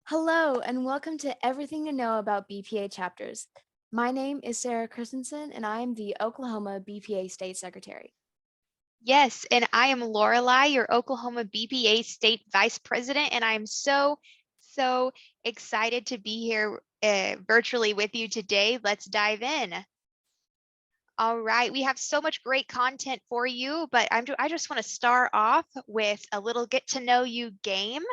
Hello, and welcome to Everything to Know About BPA Chapters. My name is Sarah Christensen, and I am the Oklahoma BPA State Secretary. Yes, and I am Lorelei, your Oklahoma BPA State Vice President, and I am so excited to be here virtually with you today. Let's dive in. All right, we have so much great content for you, but I just want to start off with a little get to know you game.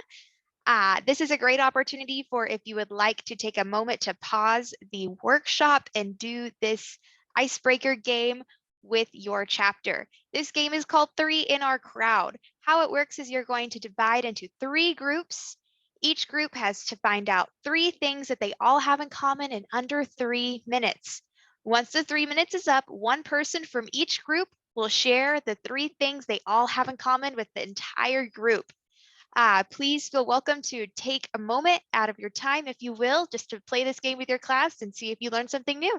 This is a great opportunity for if you would like to take a moment to pause the workshop and do this icebreaker game with your chapter. This game is called Three in Our Crowd. How it works is you're going to divide into 3 groups. Each group has to find out 3 things that they all have in common in under 3 minutes. Once the 3 minutes is up, one person from each group will share the 3 things they all have in common with the entire group. Please feel welcome to take a moment out of your time, if you will, just to play this game with your class and see if you learned something new.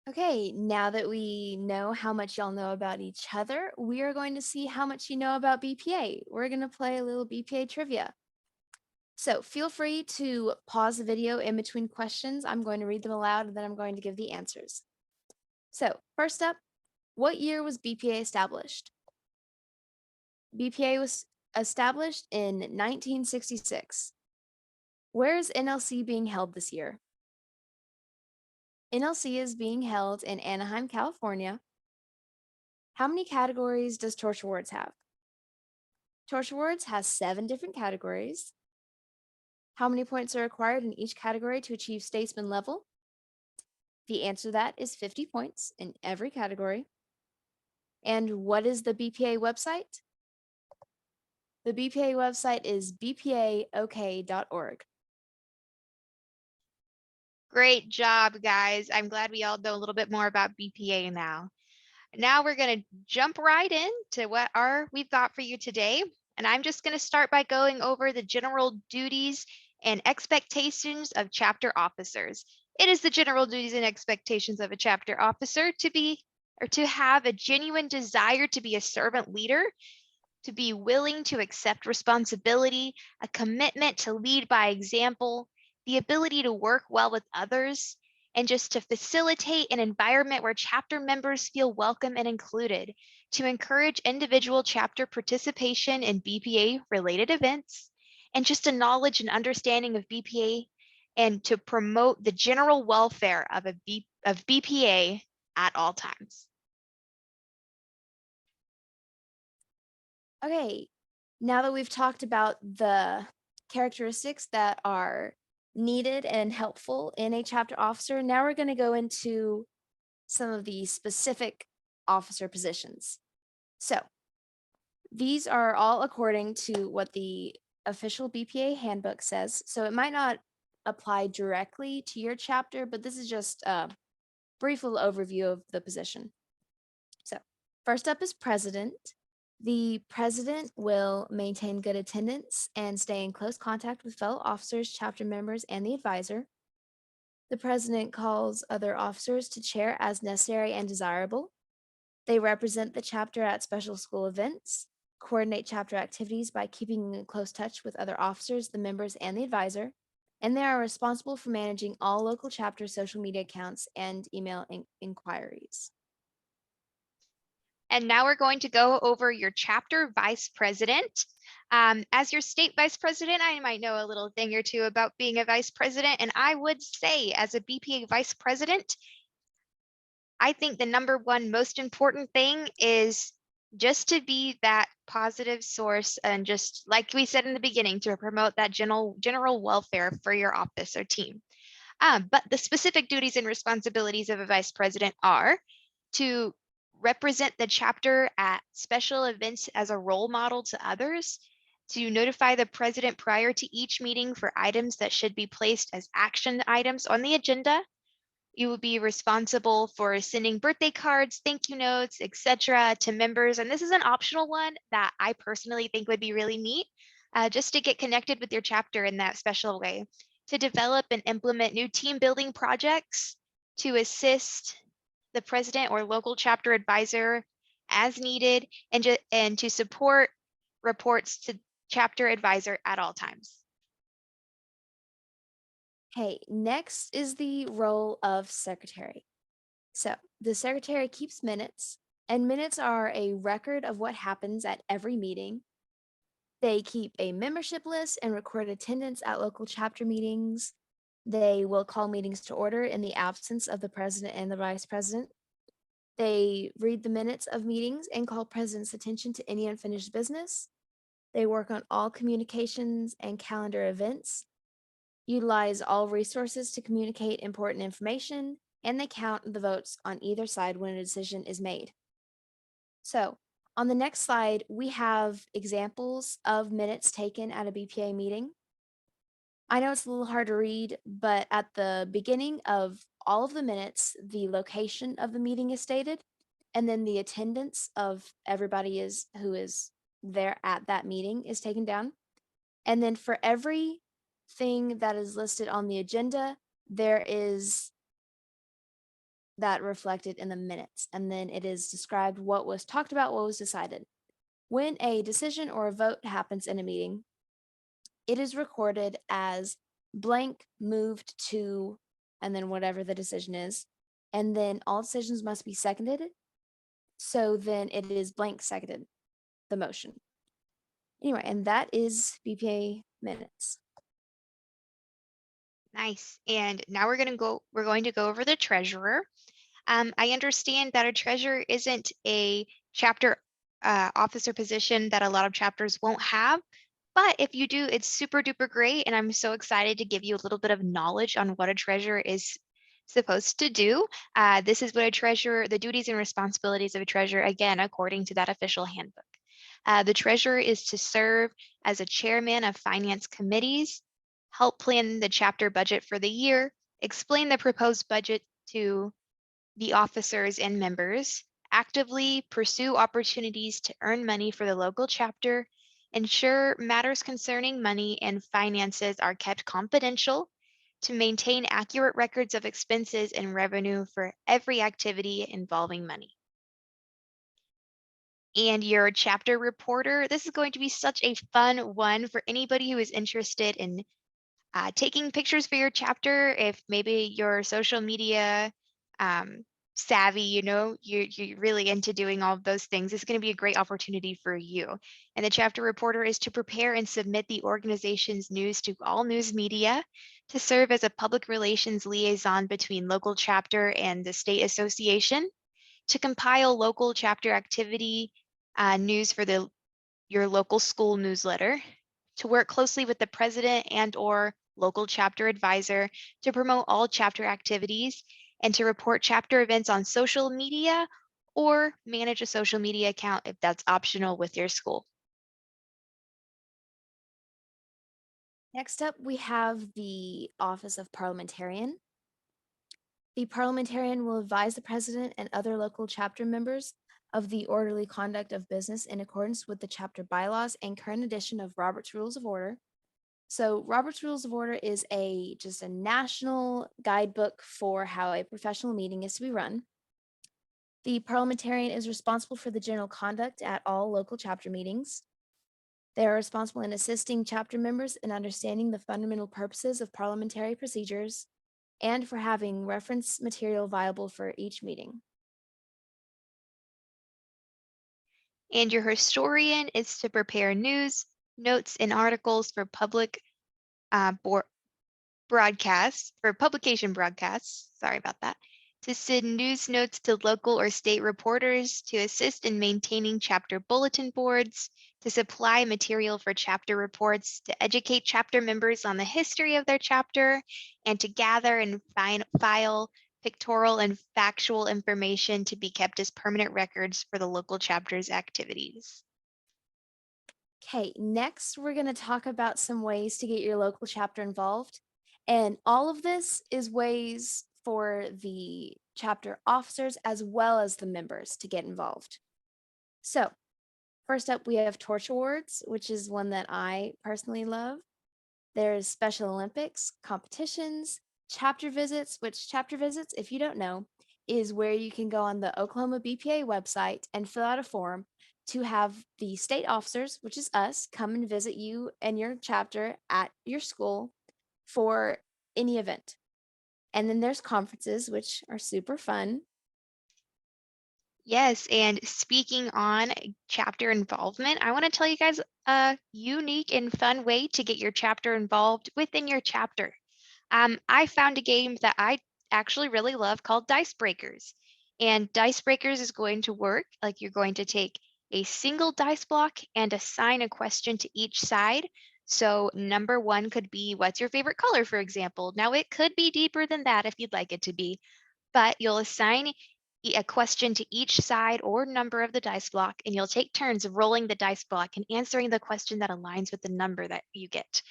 Okay, now that we know how much y'all know about each other, we are going to see how much you know about BPA. We're going to play a little BPA trivia. So feel free to pause the video in between questions. I'm going to read them aloud, and then I'm going to give the answers. So first up, what year was BPA established? BPA was established in 1966. Where is NLC being held this year? NLC is being held in Anaheim, California. How many categories does Torch Awards have? Torch Awards has 7 different categories. How many points are required in each category to achieve statesman level? The answer to that is 50 points in every category. And what is the BPA website? The BPA website is bpaok.org. Great job, guys. I'm glad we all know a little bit more about BPA now. Now we're going to jump right into what we've got for you today. And I'm just going to start by going over the general duties and expectations of chapter officers. It is the general duties and expectations of a chapter officer to have a genuine desire to be a servant leader, to be willing to accept responsibility, a commitment to lead by example, the ability to work well with others, and just to facilitate an environment where chapter members feel welcome and included, to encourage individual chapter participation in BPA related events, and just a knowledge and understanding of BPA, and to promote the general welfare of BPA at all times. Okay, now that we've talked about the characteristics that are needed and helpful in a chapter officer, now we're going to go into some of the specific officer positions. So these are all according to what the official BPA handbook says. So it might not apply directly to your chapter, but this is just a brief little overview of the position. So first up is president. The president will maintain good attendance and stay in close contact with fellow officers, chapter members, and the advisor. The president calls other officers to chair as necessary and desirable. They represent the chapter at special school events, coordinate chapter activities by keeping in close touch with other officers, the members, and the advisor, and they are responsible for managing all local chapter social media accounts and email inquiries. And now we're going to go over your chapter vice president. As your state vice president, I might know a little thing or two about being a vice president. And I would say, as a BPA vice president, I think the #1 most important thing is just to be that positive source and just like we said in the beginning, to promote that general welfare for your office or team. But the specific duties and responsibilities of a vice president are to represent the chapter at special events as a role model to others, to notify the president prior to each meeting for items that should be placed as action items on the agenda. You will be responsible for sending birthday cards, thank you notes, etc. to members. And this is an optional one that I personally think would be really neat, just to get connected with your chapter in that special way, to develop and implement new team building projects, to assist the president or local chapter advisor as needed, and to support reports chapter advisor at all times. Okay, next is the role of secretary. So the secretary keeps minutes, and minutes are a record of what happens at every meeting. They keep a membership list and record attendance at local chapter meetings. They will call meetings to order in the absence of the president and the vice president. They read the minutes of meetings and call president's attention to any unfinished business. They work on all communications and calendar events, utilize all resources to communicate important information, and they count the votes on either side when a decision is made. So on the next slide, we have examples of minutes taken at a BPA meeting. I know it's a little hard to read, but at the beginning of all of the minutes, the location of the meeting is stated, and then the attendance of everybody who is there at that meeting is taken down. And then for every thing that is listed on the agenda, there is that reflected in the minutes. And then it is described what was talked about, what was decided. When a decision or a vote happens in a meeting, it is recorded as blank moved to, and then whatever the decision is. And then all decisions must be seconded. So then it is blank seconded, the motion. Anyway, and that is BPA minutes. Nice. And now we're going to go over the treasurer. I understand that a treasurer isn't a chapter officer position that a lot of chapters won't have, but if you do, it's super duper great. And I'm so excited to give you a little bit of knowledge on what a treasurer is supposed to do. This is what a treasurer, the duties and responsibilities of a treasurer, again, according to that official handbook. The treasurer is to serve as a chairman of finance committees, help plan the chapter budget for the year, explain the proposed budget to the officers and members, actively pursue opportunities to earn money for the local chapter, ensure matters concerning money and finances are kept confidential, to maintain accurate records of expenses and revenue for every activity involving money. And your chapter reporter, this is going to be such a fun one for anybody who is interested in taking pictures for your chapter. If maybe your social media um, savvy, you're really into doing all of those things, it's going to be a great opportunity for you. And the chapter reporter is to prepare and submit the organization's news to all news media, to serve as a public relations liaison between local chapter and the state association, to compile local chapter activity news for your local school newsletter, to work closely with the president and or local chapter advisor to promote all chapter activities, and to report chapter events on social media or manage a social media account if that's optional with your school. Next up, we have the Office of Parliamentarian. The Parliamentarian will advise the president and other local chapter members of the orderly conduct of business in accordance with the chapter bylaws and current edition of Robert's Rules of Order. So Robert's Rules of Order is just a national guidebook for how a professional meeting is to be run. The parliamentarian is responsible for the general conduct at all local chapter meetings. They are responsible in assisting chapter members in understanding the fundamental purposes of parliamentary procedures and for having reference material viable for each meeting. And your historian is to prepare news, notes, and articles for public publication broadcasts, sorry about that, to send news notes to local or state reporters, to assist in maintaining chapter bulletin boards, to supply material for chapter reports, to educate chapter members on the history of their chapter, and to gather and file pictorial and factual information to be kept as permanent records for the local chapter's activities. Okay, next we're going to talk about some ways to get your local chapter involved. And all of this is ways for the chapter officers as well as the members to get involved. So first up, we have Torch Awards, which is one that I personally love. There's Special Olympics, competitions, chapter visits, which chapter visits, if you don't know, is where you can go on the Oklahoma BPA website and fill out a form to have the state officers, which is us, come and visit you and your chapter at your school for any event. And then there's conferences, which are super fun. Yes, and speaking on chapter involvement, I want to tell you guys a unique and fun way to get your chapter involved within your chapter. I found a game that I actually really love called Dice Breakers. And Dice Breakers is going to work like you're going to take a single dice block and assign a question to each side. So, number one could be, what's your favorite color, for example? Now, it could be deeper than that if you'd like it to be, but you'll assign a question to each side or number of the dice block, and you'll take turns rolling the dice block and answering the question that aligns with the number that you get.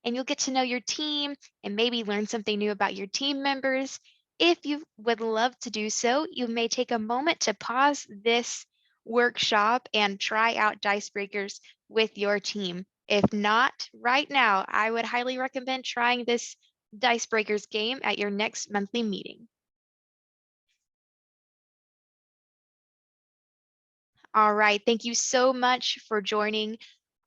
And you'll get to know your team and maybe learn something new about your team members. If you would love to do so, you may take a moment to pause this workshop and try out Dice Breakers with your team. If not, right now, I would highly recommend trying this Dice Breakers game at your next monthly meeting. All right. Thank you so much for joining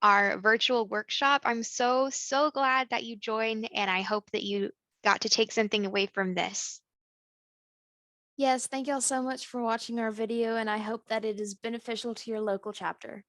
our virtual workshop. I'm so glad that you joined, and I hope that you got to take something away from this. Yes, thank y'all so much for watching our video, and I hope that it is beneficial to your local chapter.